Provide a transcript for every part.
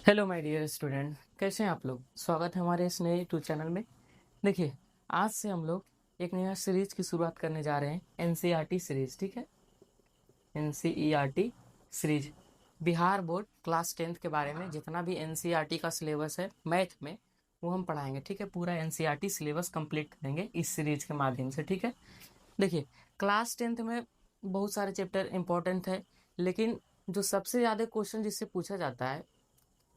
Hello my dear student, कैसे हैं आप लोग। स्वागत है हमारे इस नए यूट्यूब चैनल में। देखिए, आज से हम लोग एक नया सीरीज की शुरुआत करने जा रहे हैं, एनसीईआरटी सीरीज। ठीक है, NCERT series Bihar board class 10th के बारे में जितना भी एनसीईआरटी का सिलेबस है मैथ में वो हम पढ़ाएंगे। ठीक है, पूरा एनसीईआरटी सिलेबस कंप्लीट करेंगे इस सीरीज के माध्यम से। ठीक है, देखिए, क्लास 10th में बहुत सारे चैप्टर इंपॉर्टेंट है, लेकिन जो सबसे ज़्यादा क्वेश्चन जिससे पूछा जाता है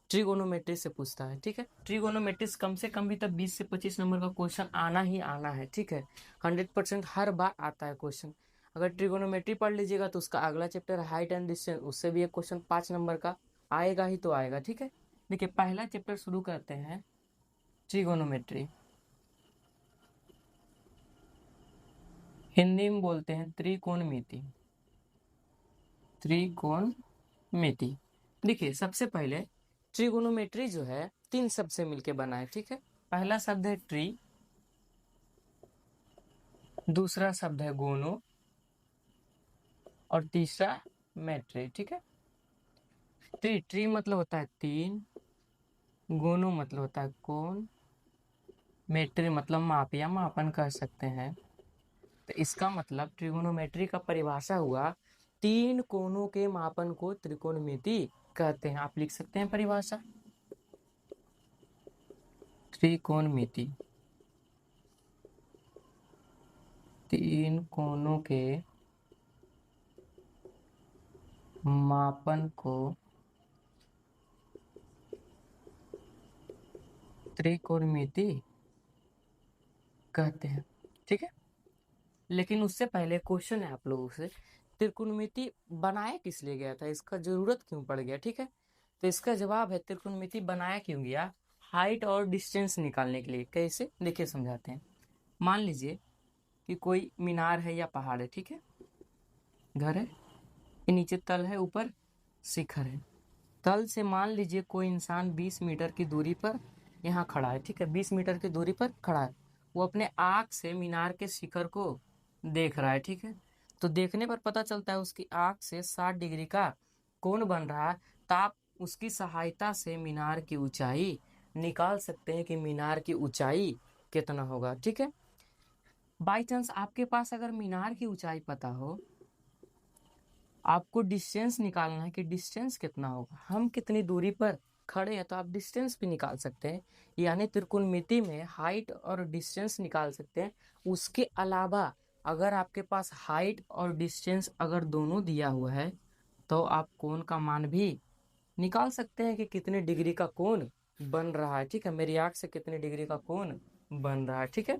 ट्रिगोनोमेट्री से पूछता है। ठीक है, ट्रिगोनोमेट्रिक्स कम से कम भी तब 20 से 25 नंबर का क्वेश्चन आना ही आना है। ठीक है, 100% हर बार आता है क्वेश्चन। अगर ट्रिगोनोमेट्री पढ़ लीजिएगा तो उसका अगला चैप्टर हाइट एंड डिस्टेंस, उससे भी एक क्वेश्चन 5 नंबर का आएगा ही तो आएगा। ठीक है, देखिए पहला चैप्टर शुरू करते हैं, ट्रिगोनोमेट्री। हिंदी में बोलते हैं त्रिकोणमिति। त्रिकोणमिति, देखिए सबसे पहले ट्रिगोनोमेट्री जो है 3 शब्द से मिलके बना है। ठीक है, पहला शब्द है ट्री, दूसरा शब्द है गोनो और तीसरा मेट्री। ठीक है, ट्री ट्री मतलब होता है 3, गोनो मतलब होता है कोण, मेट्री मतलब माप या मापन कर सकते हैं। तो इसका मतलब ट्रिगोनोमेट्री का परिभाषा हुआ 3 कोणों के मापन को त्रिकोणमिति कहते हैं। आप लिख सकते हैं परिभाषा, त्रिकोणमिति 3 कोणों के मापन को त्रिकोणमिति कहते हैं। ठीक है, लेकिन उससे पहले क्वेश्चन है आप लोगों से, त्रिकोणमिति बनाया किस लिए गया था, इसका जरूरत क्यों पड़ गया। ठीक है, तो इसका जवाब है त्रिकोणमिति बनाया क्यों गया, हाइट और डिस्टेंस निकालने के लिए। कैसे, देखिए समझाते हैं। मान लीजिए कि कोई मीनार है या पहाड़ है। ठीक है, घर है, ये नीचे तल है, ऊपर शिखर है। तल से मान लीजिए कोई इंसान 20 मीटर की दूरी पर यहाँ खड़ा है। ठीक है, 20 मीटर की दूरी पर खड़ा है, वो अपने आँख से मीनार के शिखर को देख रहा है। ठीक है, तो देखने पर पता चलता है उसकी आँख से 60 डिग्री का कोण बन रहा है। तो आप उसकी सहायता से मीनार की ऊंचाई निकाल सकते हैं कि मीनार की ऊंचाई कितना होगा। ठीक है, बाई चांस आपके पास अगर मीनार की ऊंचाई पता हो, आपको डिस्टेंस निकालना है कि डिस्टेंस कितना होगा, हम कितनी दूरी पर खड़े हैं, तो आप डिस्टेंस भी निकाल सकते हैं। यानी त्रिकोणमिति में हाइट और डिस्टेंस निकाल सकते हैं। उसके अलावा अगर आपके पास हाइट और डिस्टेंस अगर दोनों दिया हुआ है तो आप कोण का मान भी निकाल सकते हैं कि कितने डिग्री का कोण बन रहा है। ठीक है, मेरी आंख से कितने डिग्री का कोण बन रहा है। ठीक है,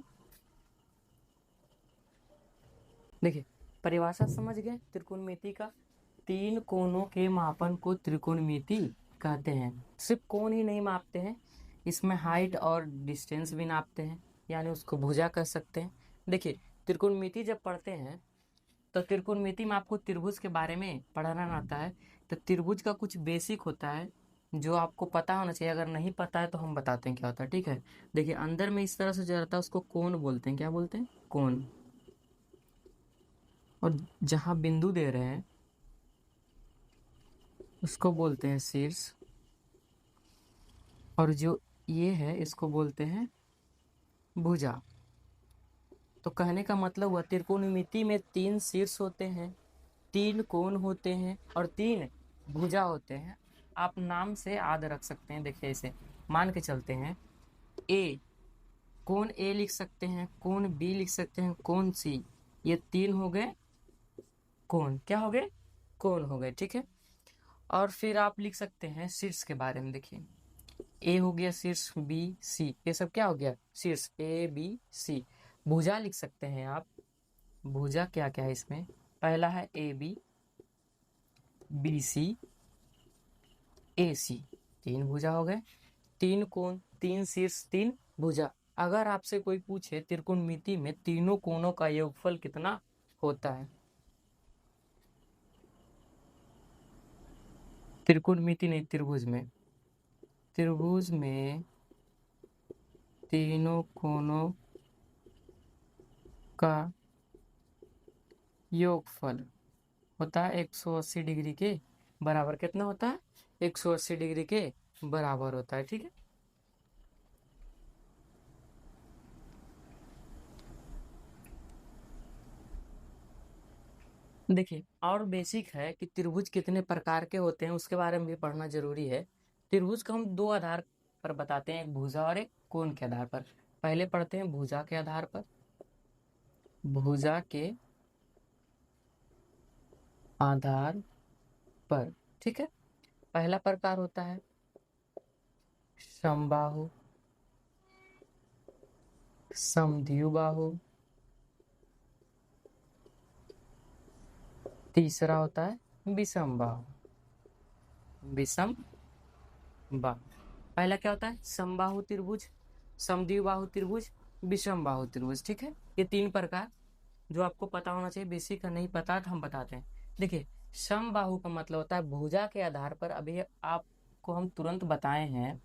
देखिए परिभाषा समझ गए त्रिकोणमिति का। 3 कोणों के मापन को त्रिकोणमिति कहते हैं। सिर्फ कोण ही नहीं मापते हैं, इसमें हाइट और डिस्टेंस भी नापते हैं, यानी उसको भुजा कह सकते हैं। देखिए, त्रिकोणमिति जब पढ़ते हैं तो त्रिकोणमिति में आपको त्रिभुज के बारे में पढ़ाना आता है। तो त्रिभुज का कुछ बेसिक होता है जो आपको पता होना चाहिए। अगर नहीं पता है तो हम बताते हैं क्या होता है। ठीक है, देखिए अंदर में इस तरह से जो रहता है उसको कोण बोलते हैं। क्या बोलते हैं? कोण। और जहाँ बिंदु दे रहे हैं उसको बोलते हैं शीर्ष, और जो ये है इसको बोलते हैं भुजा। तो कहने का मतलब हुआ त्रिकोणमिति में 3 शीर्ष होते हैं, 3 कोण होते हैं और 3 भुजा होते हैं। आप नाम से याद रख सकते हैं। देखिए इसे मान के चलते हैं, ए, कोण ए लिख सकते हैं, कोण बी लिख सकते हैं, कोण सी। ये 3 हो गए कोण। क्या हो गए? कोण हो गए। ठीक है, और फिर आप लिख सकते हैं शीर्ष के बारे में। देखिए ए हो गया शीर्ष, बी सी, ये सब क्या हो गया? शीर्ष, ए बी सी। भुजा लिख सकते हैं आप। भुजा क्या क्या है इसमें? पहला है ए बी, बी सी, ए सी। 3 भुजा हो गए, 3 कोण, 3 शीर्ष, 3 भुजा। अगर आपसे कोई पूछे त्रिकोणमिति में तीनों कोणों का योगफल कितना होता है, त्रिकोणमिति नहीं, त्रिभुज में, त्रिभुज में तीनों कोणों का योगफल होता है 180 डिग्री के बराबर। कितना होता है? 180 डिग्री के बराबर होता है। ठीक है, देखिए और बेसिक है कि त्रिभुज कितने प्रकार के होते हैं उसके बारे में भी पढ़ना जरूरी है। त्रिभुज को हम दो आधार पर बताते हैं, एक भुजा और एक कोण के आधार पर। पहले पढ़ते हैं भुजा के आधार पर। भुजा के आधार पर, ठीक है, पहला प्रकार होता है समबाहु, समद्विबाहु। तीसरा होता है विषम बाहु, विषम बाहु। पहला क्या होता है समबाहु त्रिभुज, समद्विबाहु त्रिभुज, विषम बाहु त्रिभुज। ठीक है, ये तीन प्रकार जो आपको पता होना चाहिए, बेसिक का नहीं पता तो हम बताते हैं। देखिए समबाहु का मतलब होता है भुजा के आधार पर। अभी आपको हम तुरंत बताए हैं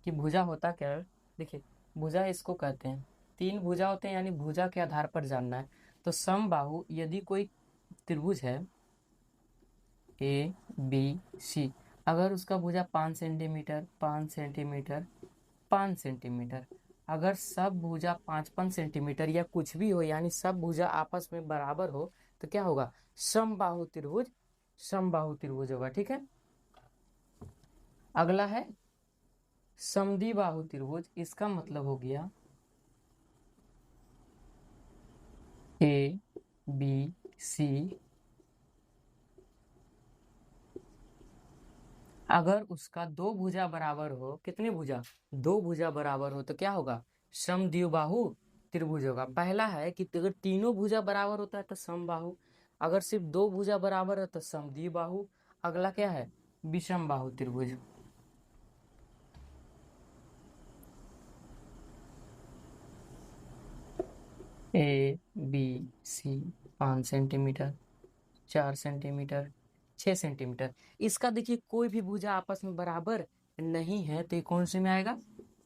कि भुजा होता क्या है। देखिए भुजा इसको कहते हैं, तीन भुजा होते हैं यानी भुजा के आधार पर जानना है। तो समबाहु यदि कोई त्रिभुज है ए बी सी, अगर उसका भुजा 5 सेंटीमीटर 5 सेंटीमीटर 5 सेंटीमीटर, अगर सब भुजा 5 5 सेंटीमीटर या कुछ भी हो यानी सब भुजा आपस में बराबर हो तो क्या होगा समबाहु त्रिभुज, समबाहु त्रिभुज होगा। ठीक है, अगला है समद्विबाहु त्रिभुज। इसका मतलब हो गया ए बी सी, अगर उसका दो भुजा बराबर हो, कितनी भुजा, दो भुजा बराबर हो तो क्या होगा समद्विबाहु त्रिभुज होगा। पहला है कि अगर तीनों भुजा बराबर होता है तो समबाहु, अगर सिर्फ दो भुजा बराबर है तो समद्विबाहु। अगला क्या है विषम बाहु त्रिभुज। A B C 5 centimetre 4 centimetre 6 centimetre, इसका देखिए कोई भी भुजा आपस में बराबर नहीं है तो ये कौन से में आएगा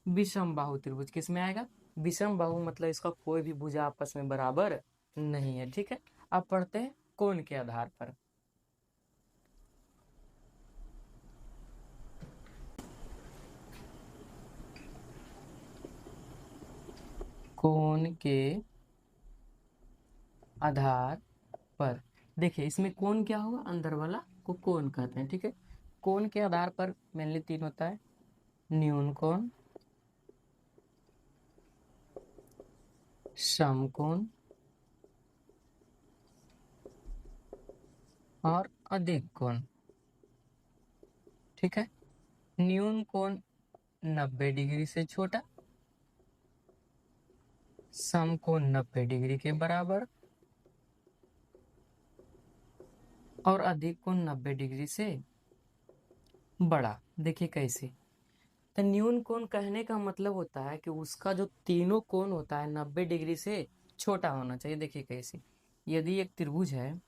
विषम बाहु त्रिभुज। किस में आएगा विषम बाहु, मतलब इसका कोई भी भुजा आपस में बराबर नहीं है। ठीक है, अब पढ़ते हैं कोण के आधार पर। कोण के आधार पर देखिए इसमें कोण क्या होगा, अंदर वाला को कोण कहते हैं। ठीक है, कोण के आधार पर मेनली तीन होता है, न्यून कोण, समकोण और अधिक कोण। ठीक है, न्यून कोण 90 डिग्री से छोटा, समकोण 90 डिग्री के बराबर और अधिक कोण 90 डिग्री से बड़ा। देखिए कैसे, तो न्यून कोण कहने का मतलब होता है कि उसका जो तीनों कोण होता है 90 डिग्री से छोटा होना चाहिए। देखिए कैसे, यदि एक त्रिभुज है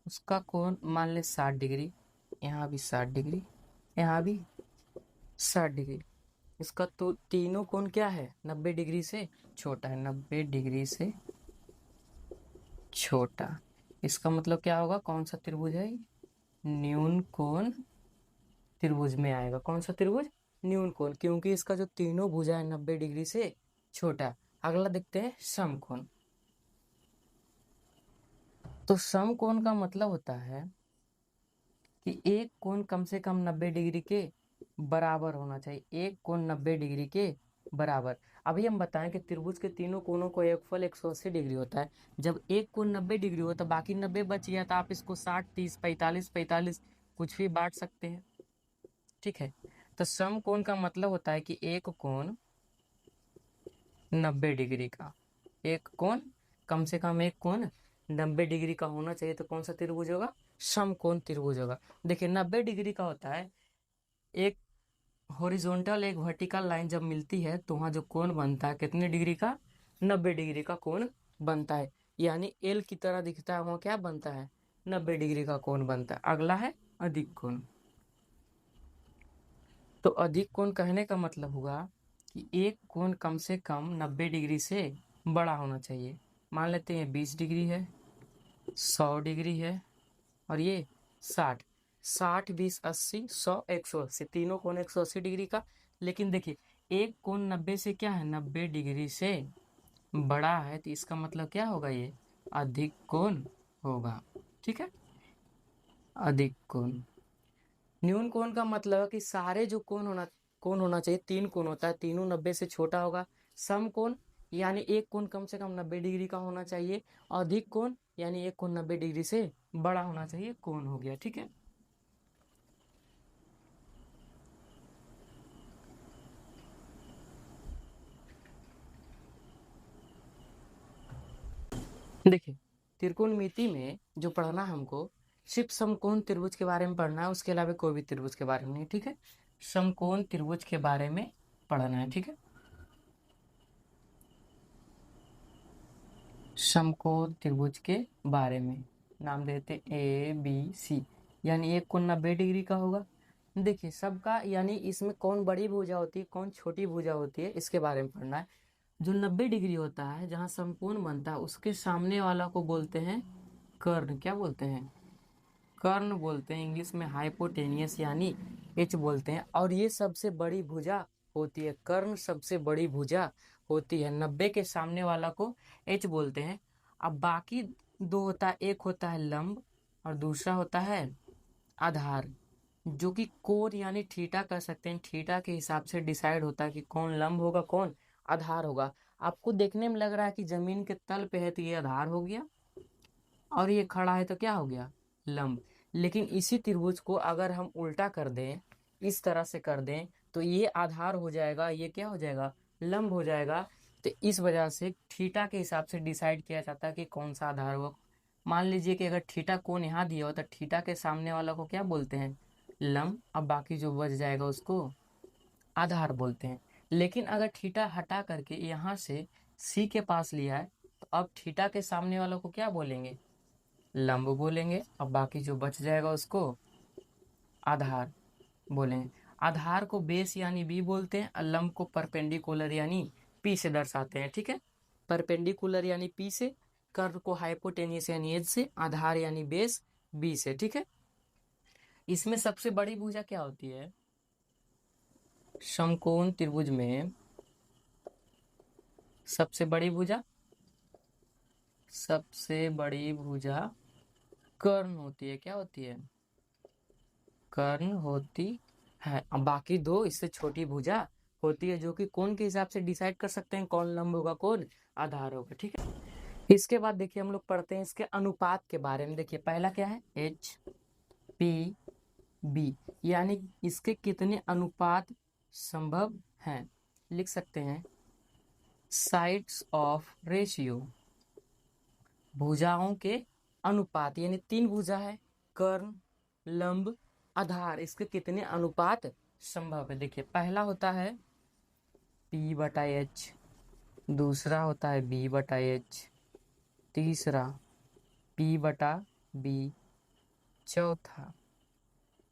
उसका कोण मान ले 60 डिग्री, यहाँ भी 60 डिग्री, यहाँ भी 60 डिग्री, इसका तो तीनों कोण क्या है 90 डिग्री से छोटा है, 90 डिग्री से छोटा। इसका मतलब क्या होगा, कौन सा त्रिभुज है न्यून कोण त्रिभुज में आएगा। कौन सा त्रिभुज न्यून कोण, क्योंकि इसका जो तीनों भुजा है 90 डिग्री से छोटा। अगला देखते हैं समकोण। तो समकोण का मतलब होता है कि एक कोण कम से कम 90 डिग्री के बराबर होना चाहिए, एक कोण 90 डिग्री के बराबर। अभी हम बताएं कि त्रिभुज के तीनों कोणों को योगफल 180 डिग्री होता है। जब एक कोण 90 डिग्री हो तो बाकी 90 बच गया, तो आप इसको 60 30 45 45 कुछ भी बांट सकते हैं। ठीक है, तो समकोण का मतलब होता है कि एक कोण 90 डिग्री का, एक कोण कम से कम एक कोण 90 डिग्री का होना चाहिए तो कौन सा त्रिभुज होगा समकोण त्रिभुज होगा। देखिए 90 डिग्री का होता है एक हॉरिजॉन्टल एक वर्टिकल लाइन जब मिलती है तो वहाँ जो कोण बनता है कितने डिग्री का 90 डिग्री का कोण बनता है, यानी एल की तरह दिखता है, वहाँ क्या बनता है 90 डिग्री का कोण बनता है। अगला है अधिक कोण। तो अधिक कोण कहने का मतलब हुआ कि एक कोण कम से कम 90 डिग्री से बड़ा होना चाहिए। मान लेते हैं 20 डिग्री है, 100 डिग्री है और ये 60। 60 20 80 100 180, तीनों कोण 180 डिग्री का। लेकिन देखिए एक कोण 90 से क्या है, 90 डिग्री से बड़ा है, तो इसका मतलब क्या होगा, ये अधिक कोण होगा। ठीक है, अधिक कोण। न्यून कोण का मतलब है कि सारे जो कोण होना चाहिए, 3 कोण होता है, तीनों 90 से छोटा होगा। सम कोण यानी एक कोण कम से कम 90 डिग्री का होना चाहिए। अधिक कोण यानी एक कोण 90 डिग्री से बड़ा होना चाहिए, कोण हो गया। ठीक है, देखिए त्रिकोणमिति में जो पढ़ना है हमको, सिर्फ समकोण त्रिभुज के बारे में पढ़ना है, उसके अलावा कोई भी त्रिभुज के बारे में नहीं। ठीक है, समकोण त्रिभुज के बारे में पढ़ना है। ठीक है, समकोण त्रिभुज के बारे में नाम देते ए बी सी, यानी एक कोण 90 डिग्री का होगा। देखिए सबका यानी इसमें कौन बड़ी भुजा होती है, कौन छोटी भुजा होती है, इसके बारे में पढ़ना है। जो 90 डिग्री होता है, जहाँ समकोण बनता है, उसके सामने वाला को बोलते हैं कर्ण। क्या बोलते हैं, कर्ण बोलते हैं। इंग्लिश में हाइपोटेनियस यानी एच बोलते हैं। और ये सबसे बड़ी भुजा होती है, कर्ण सबसे बड़ी भुजा होती है। 90 के सामने वाला को एच बोलते हैं। अब बाकी दो होता है, एक होता है लंब और दूसरा होता है आधार, जो कि कोण यानी थीटा कह सकते हैं। थीटा के हिसाब से डिसाइड होता है कि कौन लंब होगा, कौन आधार होगा। आपको देखने में लग रहा है कि जमीन के तल पे है तो ये आधार हो गया, और ये खड़ा है तो क्या हो गया, लंब। लेकिन इसी त्रिभुज को अगर हम उल्टा कर दें, इस तरह से कर दें, तो ये आधार हो जाएगा, ये क्या हो जाएगा, लंब हो जाएगा। तो इस वजह से थीटा के हिसाब से डिसाइड किया जाता है कि कौन सा आधार होगा। मान लीजिए कि अगर थीटा कोण यहाँ दिया हो तो थीटा के सामने वाला को क्या बोलते हैं, लंब। अब बाकी जो बच जाएगा उसको आधार बोलते हैं। लेकिन अगर थीटा हटा करके यहाँ से सी के पास लिया है, तो अब थीटा के सामने वालों को क्या बोलेंगे, लंब बोलेंगे। अब बाकी जो बच जाएगा उसको आधार बोलेंगे। आधार को बेस यानी बी बोलते हैं, और लंब को परपेंडिकुलर यानी पी से दर्शाते हैं। ठीक है, परपेंडिकुलर यानी पी से, कर्व को हाइपोटेनियस यानी एज से, आधार यानी बेस बी से। ठीक है, इसमें सबसे बड़ी भुजा क्या होती है, समकोण त्रिभुज में सबसे बड़ी भुजा, सबसे बड़ी भुजा कर्ण होती है। क्या होती है, कर्ण होती है। अब बाकी दो इससे छोटी भुजा होती है, जो कि कोण के हिसाब से डिसाइड कर सकते हैं कौन लंब होगा, कौन आधार होगा। ठीक है, इसके बाद देखिए हम लोग पढ़ते हैं इसके अनुपात के बारे में। देखिए पहला क्या है, एच पी बी, यानी इसके कितने अनुपात संभव हैं। लिख सकते हैं साइड्स ऑफ रेशियो, भुजाओं के अनुपात, यानी 3 भुजा है, कर्ण लंब आधार, इसके कितने अनुपात संभव है। देखिए पहला होता है P बटा एच, दूसरा होता है B बटा एच, तीसरा P बटा B, चौथा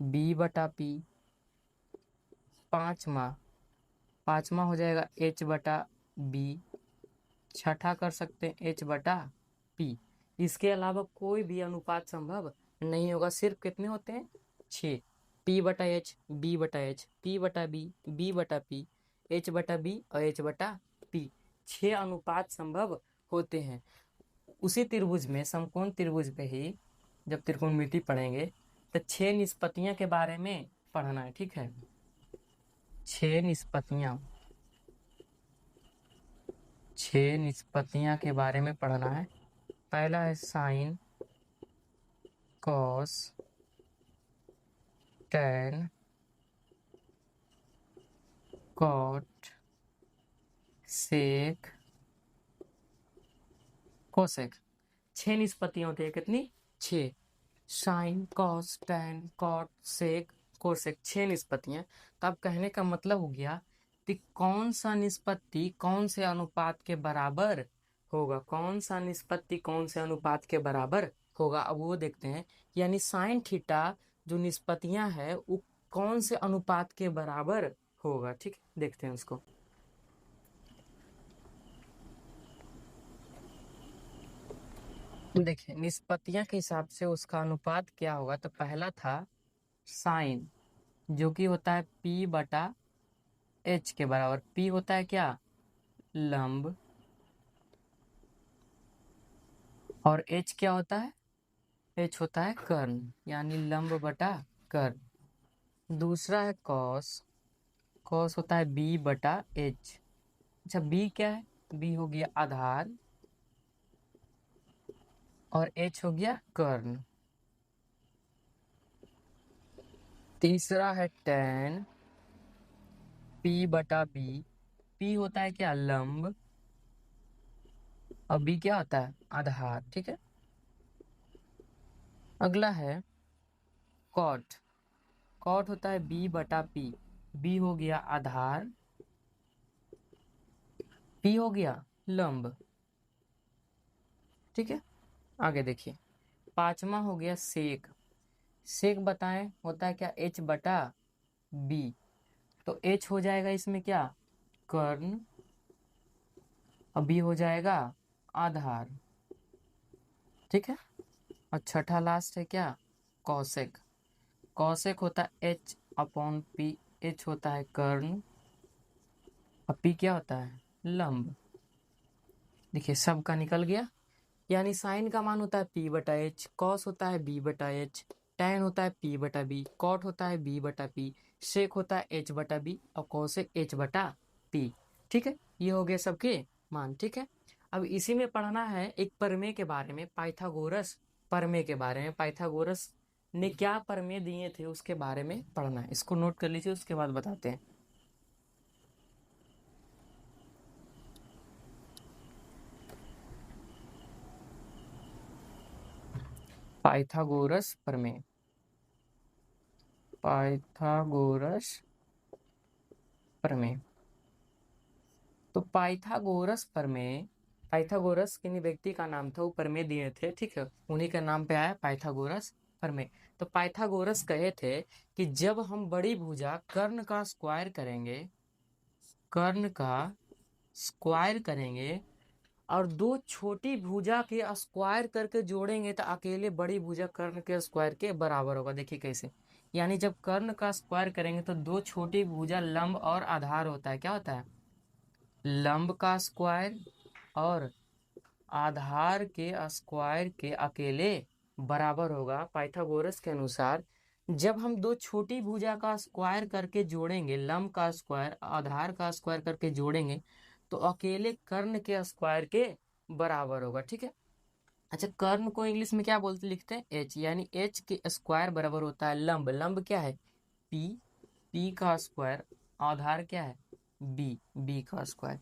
B बटा P, पांचवा हो जाएगा H बटा B, छठा कर सकते हैं H बटा P। इसके अलावा कोई भी अनुपात संभव नहीं होगा। सिर्फ कितने होते हैं, 6, P बटा एच, B बटा एच, P बटा B, B बटा P, H बटा B और H बटा P, 6 अनुपात संभव होते हैं। उसी त्रिभुज में, समकोण त्रिभुज पे ही जब त्रिकोणमिति पढ़ेंगे तो 6 निष्पत्तियां के बारे में पढ़ना है। ठीक है, 6 निष्पत्तियां, 6 निष्पत्तियां के बारे में पढ़ना है। पहला है sine, cos, tan, cot, sec, cosec. 6 निष्पत्तियां होती है, कितनी, 6। Sine cos tan cot sec cosec, 6 निष्पत्तियां। तो अब कहने का मतलब हो गया कि कौन सा निष्पत्ति कौन से अनुपात के बराबर होगा, कौन सा निष्पत्ति कौन से अनुपात के बराबर होगा। अब वो देखते हैं, यानी साइन थीटा जो निष्पत्तियां है वो कौन से अनुपात के बराबर होगा। ठीक है, देखते हैं उसको। देखिए निष्पत्तियां के हिसाब से उसका अनुपात क्या होगा। तो पहला था साइन, जो कि होता है P बटा H के बराबर। P होता है क्या, लंब, और H क्या होता है, H होता है कर्ण, यानी लंब बटा कर्ण। दूसरा है कॉस, कॉस होता है B बटा H। अच्छा B क्या है, B हो गया आधार और H हो गया कर्ण। तीसरा है tan, P बटा B। P होता है क्या, लंब, और B क्या होता है, आधार। ठीक है। अगला है कॉट, कॉट होता है B बटा P। B हो गया आधार, P हो गया लंब। ठीक है। आगे देखिए, पांचवा हो गया सेक, सेक बताएं होता है क्या, H बटा B। तो H हो जाएगा इसमें क्या, कर्ण, और B हो जाएगा आधार। ठीक है। और छठा लास्ट है क्या, कौशिक, कौशिक होता है H अपॉन P। H होता है कर्ण और P क्या होता है, लंब। देखिए सबका निकल गया। यानी साइन का मान होता है P बटा H, कॉस होता है B बटा H, टैन होता है P बटा B, कॉट होता है B बटा P, सेक होता है H बटा B, और कौशिक H बटा P। ठीक है, ये हो गए सबके मान। ठीक है। अब इसी में पढ़ना है एक प्रमेय के बारे में, पाइथागोरस प्रमेय के बारे में। पाइथागोरस ने क्या प्रमेय दिए थे उसके बारे में पढ़ना है, इसको नोट कर लीजिए, उसके बाद बताते हैं। पाइथागोरस प्रमेय, पाइथागोरस प्रमेय। तो पाइथागोरस प्रमेय, पाइथागोरस किन्हीं व्यक्ति का नाम था, वो प्रमेय दिए थे। ठीक है, उन्हीं के नाम पे आया पाइथागोरस प्रमेय। तो पाइथागोरस कहे थे कि जब हम बड़ी भुजा कर्ण का स्क्वायर करेंगे, कर्ण का स्क्वायर करेंगे, और दो छोटी भुजा के स्क्वायर करके जोड़ेंगे तो अकेले बड़ी भुजा कर्ण के स्क्वायर के बराबर होगा। देखिए कैसे, यानी जब कर्ण का स्क्वायर करेंगे तो दो छोटी भुजा लंब और आधार होता है, क्या होता है, लंब का स्क्वायर और आधार के स्क्वायर के अकेले बराबर होगा। पाइथागोरस के अनुसार जब हम दो छोटी भुजा का स्क्वायर करके जोड़ेंगे, लंब का स्क्वायर आधार का स्क्वायर करके जोड़ेंगे, तो अकेले कर्ण के स्क्वायर के बराबर होगा। ठीक है। अच्छा, कर्ण को इंग्लिश में क्या बोलते लिखते हैं, एच, यानी एच के स्क्वायर बराबर होता है लंब, लंब क्या है, पी, पी का स्क्वायर, आधार क्या है, बी, बी का स्क्वायर।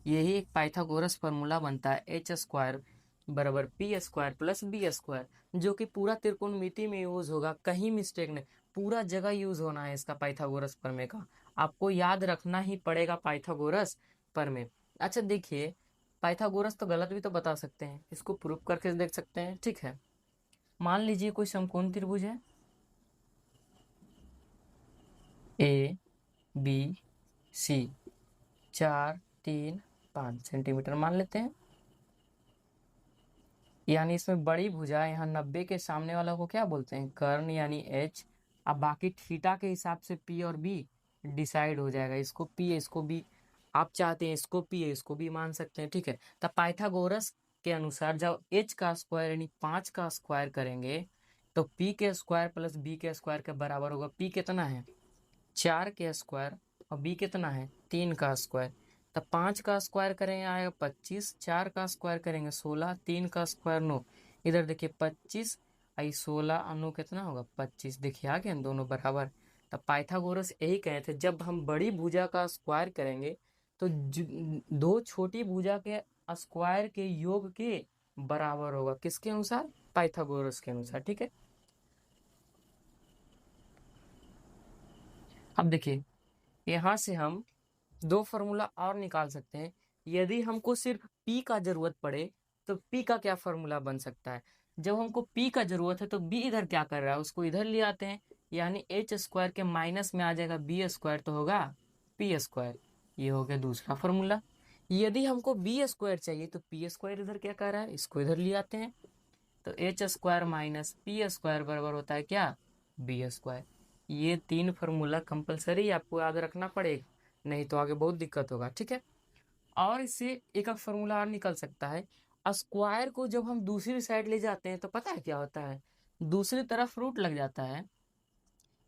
यही एक पाइथागोरस फॉर्मूला बनता है, एच स्क्वायर बराबर P square plus B square, जो कि पूरा त्रिकोणमिति में यूज होगा, कहीं मिस्टेक नहीं, पूरा जगह यूज होना है इसका, पाइथागोरस प्रमेय का। आपको याद रखना ही पड़ेगा पाइथागोरस प्रमेय। अच्छा देखिए, पाइथागोरस तो गलत भी तो बता सकते हैं, इसको प्रूफ करके देख सकते हैं। ठीक है, मान लीजिए कोई समकोण त्रिभुज है, ए बी सी, 4 3 5 सेंटीमीटर मान लेते हैं। यानी इसमें बड़ी भुजा, यहाँ 90 के सामने वाला को क्या बोलते हैं, कर्ण, यानी एच। अब बाकी थीटा के हिसाब से पी और बी डिसाइड हो जाएगा, इसको पी इसको बी, आप चाहते हैं इसको पी इसको बी मान सकते हैं। ठीक है। तब पाइथागोरस के अनुसार जब एच का स्क्वायर यानी 5 का स्क्वायर करेंगे, तो पी के स्क्वायर प्लस बी के स्क्वायर के बराबर होगा। पी कितना है, 4 के स्क्वायर, और बी कितना है, 3 का स्क्वायर। तब 5 का स्क्वायर करेंगे आएगा 25, 4 का स्क्वायर करेंगे 16, 3 का स्क्वायर 9। इधर देखिए 25 आई 16 और 9 कितना होगा 25। देखिए आ गया दोनों बराबर। तब पाइथागोरस यही कहे थे, जब हम बड़ी भुजा का स्क्वायर करेंगे तो दो छोटी भुजा के स्क्वायर के योग के बराबर होगा। किसके अनुसार, पाइथागोरस के अनुसार। ठीक है। अब देखिए, यहाँ से हम दो फॉर्मूला और निकाल सकते हैं। यदि हमको सिर्फ P का जरूरत पड़े तो P का क्या फॉर्मूला बन सकता है। जब हमको P का जरूरत है तो B इधर क्या कर रहा है, उसको इधर ले आते हैं, यानी एच स्क्वायर के माइनस में आ जाएगा बी स्क्वायर, तो होगा पी स्क्वायर। ये हो गया दूसरा फॉर्मूला। यदि हमको बी स्क्वायर चाहिए तो पी स्क्वायर इधर क्या कर रहा है, इसको इधर ले आते हैं, तो H square minus P square बराबर होता है क्या, बी स्क्वायर। ये 3 फार्मूला कंपलसरी आपको याद रखना पड़ेगा, नहीं तो आगे बहुत दिक्कत होगा, ठीक है। और इससे एक फार्मूला और निकल सकता है। स्क्वायर को जब हम दूसरी साइड ले जाते हैं तो पता है क्या होता है, दूसरी तरफ रूट लग जाता है।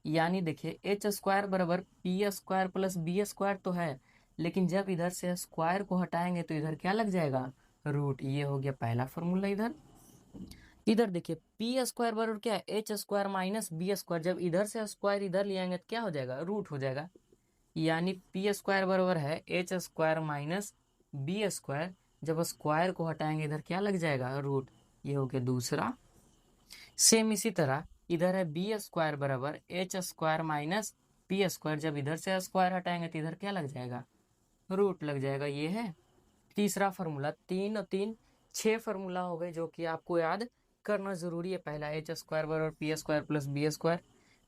यानी देखिए एच स्क्वायर बराबर P square plus B square तो है, लेकिन जब इधर से स्क्वायर को हटाएंगे तो इधर क्या लग जाएगा, रूट। ये हो गया पहला फॉर्मूला। इधर इधर देखिए पी स्क्वायर बराबर क्या है, H square minus B square. जब इधर से स्क्वायर इधर ले आएंगे तो क्या हो जाएगा, रूट हो जाएगा। यानी पी स्क्वायर बराबर है H square minus B square. जब स्क्वायर को हटाएंगे इधर क्या लग जाएगा, रूट। ये हो गया दूसरा। सेम इसी तरह इधर है बी स्क्वायर बराबर H square minus P square. जब इधर से स्क्वायर हटाएंगे तो इधर क्या लग जाएगा, रूट लग जाएगा। ये है तीसरा फार्मूला। 3 और 3 6 फार्मूला हो गए जो कि आपको याद करना जरूरी है। पहला एच स्क्वायर बराबर P square plus B square.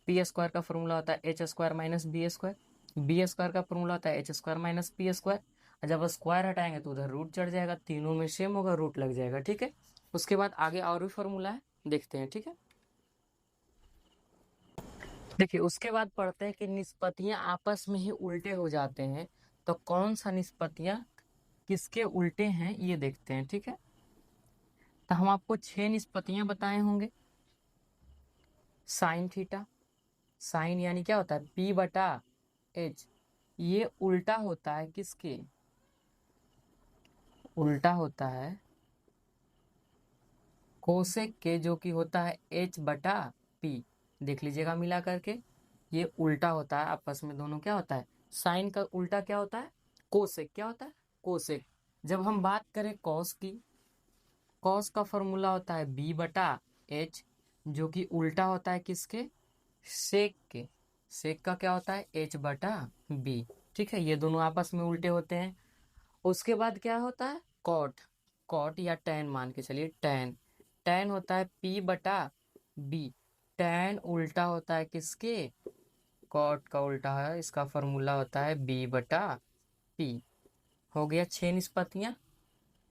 P square का फॉर्मूला होता है H square minus B square. B square का फॉर्मूला होता है H square minus P square. जब स्क्वायर हटाएंगे तो उधर रूट चढ़ जाएगा, तीनों में सेम होगा, रूट लग जाएगा, ठीक है। उसके बाद आगे और भी फॉर्मूला है, देखते हैं, ठीक है। देखिए उसके बाद पढ़ते हैं कि निष्पत्तियां आपस में ही उल्टे हो जाते हैं, तो कौन सा निष्पत्तियां किसके उल्टे हैं ये देखते हैं, ठीक है। तो हम आपको 6 निष्पत्तियां बताए होंगे। साइन थीटा, साइन यानी क्या होता है, पी बटा एच। ये उल्टा होता है किसके, उल्टा होता है कोसेक के, जो कि होता है एच बटा पी। देख लीजिएगा मिला करके, ये उल्टा होता है आपस में, दोनों क्या होता है। साइन का उल्टा क्या होता है, कोसेक। क्या होता है, कोसेक। जब हम बात करें कॉस की, कॉस का फॉर्मूला होता है बी बटा एच, जो कि उल्टा होता है किसके, सेक के। सेक का क्या होता है, एच बटा बी, ठीक है। ये दोनों आपस में उल्टे होते हैं। उसके बाद क्या होता है, कॉट। कॉट या टैन मान के चलिए, टैन। टैन होता है पी बटा बी। टैन उल्टा होता है किसके, कॉट का उल्टा है, इसका फॉर्मूला होता है बी बटा पी। हो गया 6 निष्पत्तियां,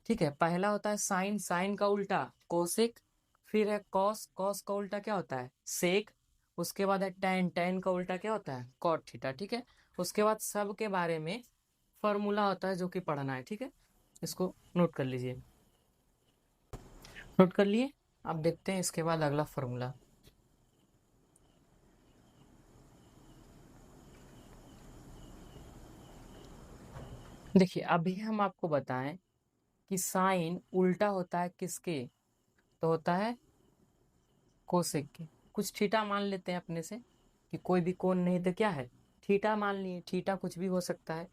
ठीक है। पहला होता है साइन, साइन का उल्टा कोसेक। फिर है कॉस, कॉस का उल्टा क्या होता है, सेक। उसके बाद है टैन, टैन का उल्टा क्या होता है, कॉट थीटा, ठीक है। उसके बाद सब के बारे में फॉर्मूला होता है जो कि पढ़ना है, ठीक है। इसको नोट कर लीजिए, नोट कर लिए। अब देखते हैं इसके बाद अगला फॉर्मूला। देखिए अभी हम आपको बताएं कि साइन उल्टा होता है किसके, तो होता है कोसेक के। कुछ थीटा मान लेते हैं अपने से, कि कोई भी कोण नहीं तो क्या है, थीटा मान लिए। थीटा कुछ भी हो सकता है।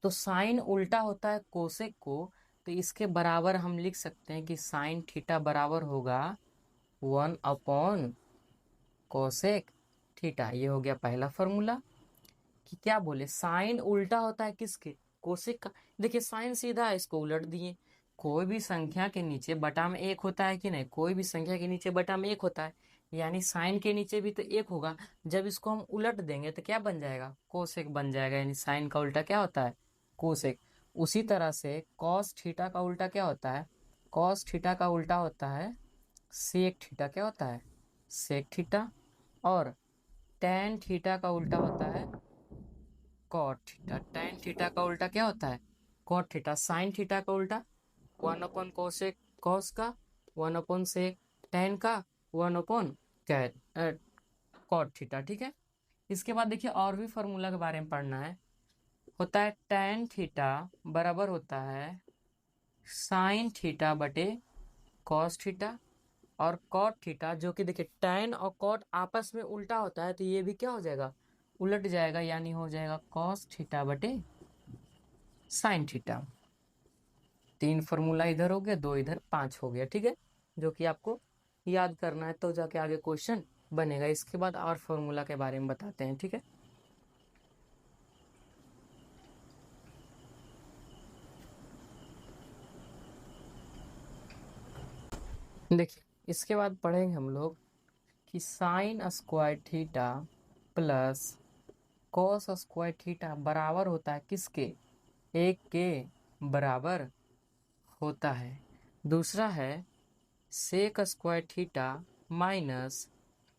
तो साइन उल्टा होता है कोसेक को, तो इसके बराबर हम लिख सकते हैं कि साइन थीटा बराबर होगा 1 अपॉन कोसेक थीटा। ये हो गया पहला फॉर्मूला। कि क्या बोले, साइन उल्टा होता है किसके, कोसेक का। देखिए साइन सीधा है, इसको उलट दिए। कोई भी संख्या के नीचे बटा में एक होता है कि नहीं, कोई भी संख्या के नीचे बटा में एक होता है, यानी साइन के नीचे भी तो एक होगा। जब इसको हम उलट देंगे तो क्या बन जाएगा, कोसेक बन जाएगा। यानी साइन का उल्टा क्या होता है, कोसेक। उसी तरह से कॉस थीटा का उल्टा क्या होता है, कॉस थीटा का उल्टा होता है सेक थीटा। क्या होता है, सेक थीटा। और टेन थीटा का उल्टा होता है कॉट थीटा। टेन थीटा का उल्टा क्या होता है, कॉट थीटा। साइन थीटा का उल्टा 1 अपॉन कोसेक कॉस का, 1 अपॉन सेक टेन का, 1 अपॉन कैट कॉट थीटा, ठीक है। इसके बाद देखिए और भी फॉर्मूला के बारे में पढ़ना है। होता है टेन थीटा बराबर होता है साइन थीटा बटे कॉस थीटा। और कॉट थीटा, जो कि देखिए टैन और कॉट आपस में उल्टा होता है, तो ये भी क्या हो जाएगा, उलट जाएगा। यानी हो जाएगा कॉस थीटा बटे साइन थीटा। 3 फॉर्मूला इधर हो गया, 2 इधर, 5 हो गया, ठीक है। जो कि आपको याद करना है, तो जाके आगे क्वेश्चन बनेगा। इसके बाद और फॉर्मूला के बारे में बताते हैं, ठीक है। देखिए इसके बाद पढ़ेंगे हम लोग कि sine square theta plus cos square theta बराबर होता है किसके, एक के बराबर होता है। दूसरा है sec square theta minus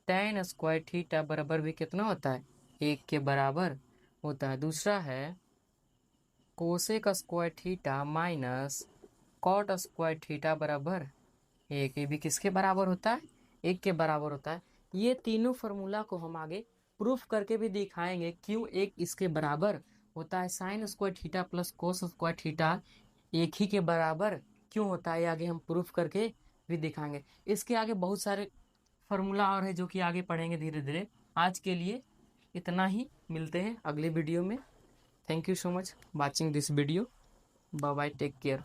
tan square theta बराबर भी कितना होता है, 1 के बराबर होता है। दूसरा है cosec square theta minus cot square theta बराबर 1, ये भी किसके बराबर होता है, 1 के बराबर होता है। ये तीनों फार्मूला को हम आगे प्रूफ करके भी दिखाएंगे क्यों एक इसके बराबर होता है। Sine square theta plus cos square theta एक ही के बराबर क्यों होता है, ये आगे हम प्रूफ करके भी दिखाएंगे। इसके आगे बहुत सारे फार्मूला और है जो कि आगे पढ़ेंगे धीरे धीरे। आज के लिए इतना ही, मिलते हैं अगले वीडियो में। Thank you so much watching this video. Bye bye, take care.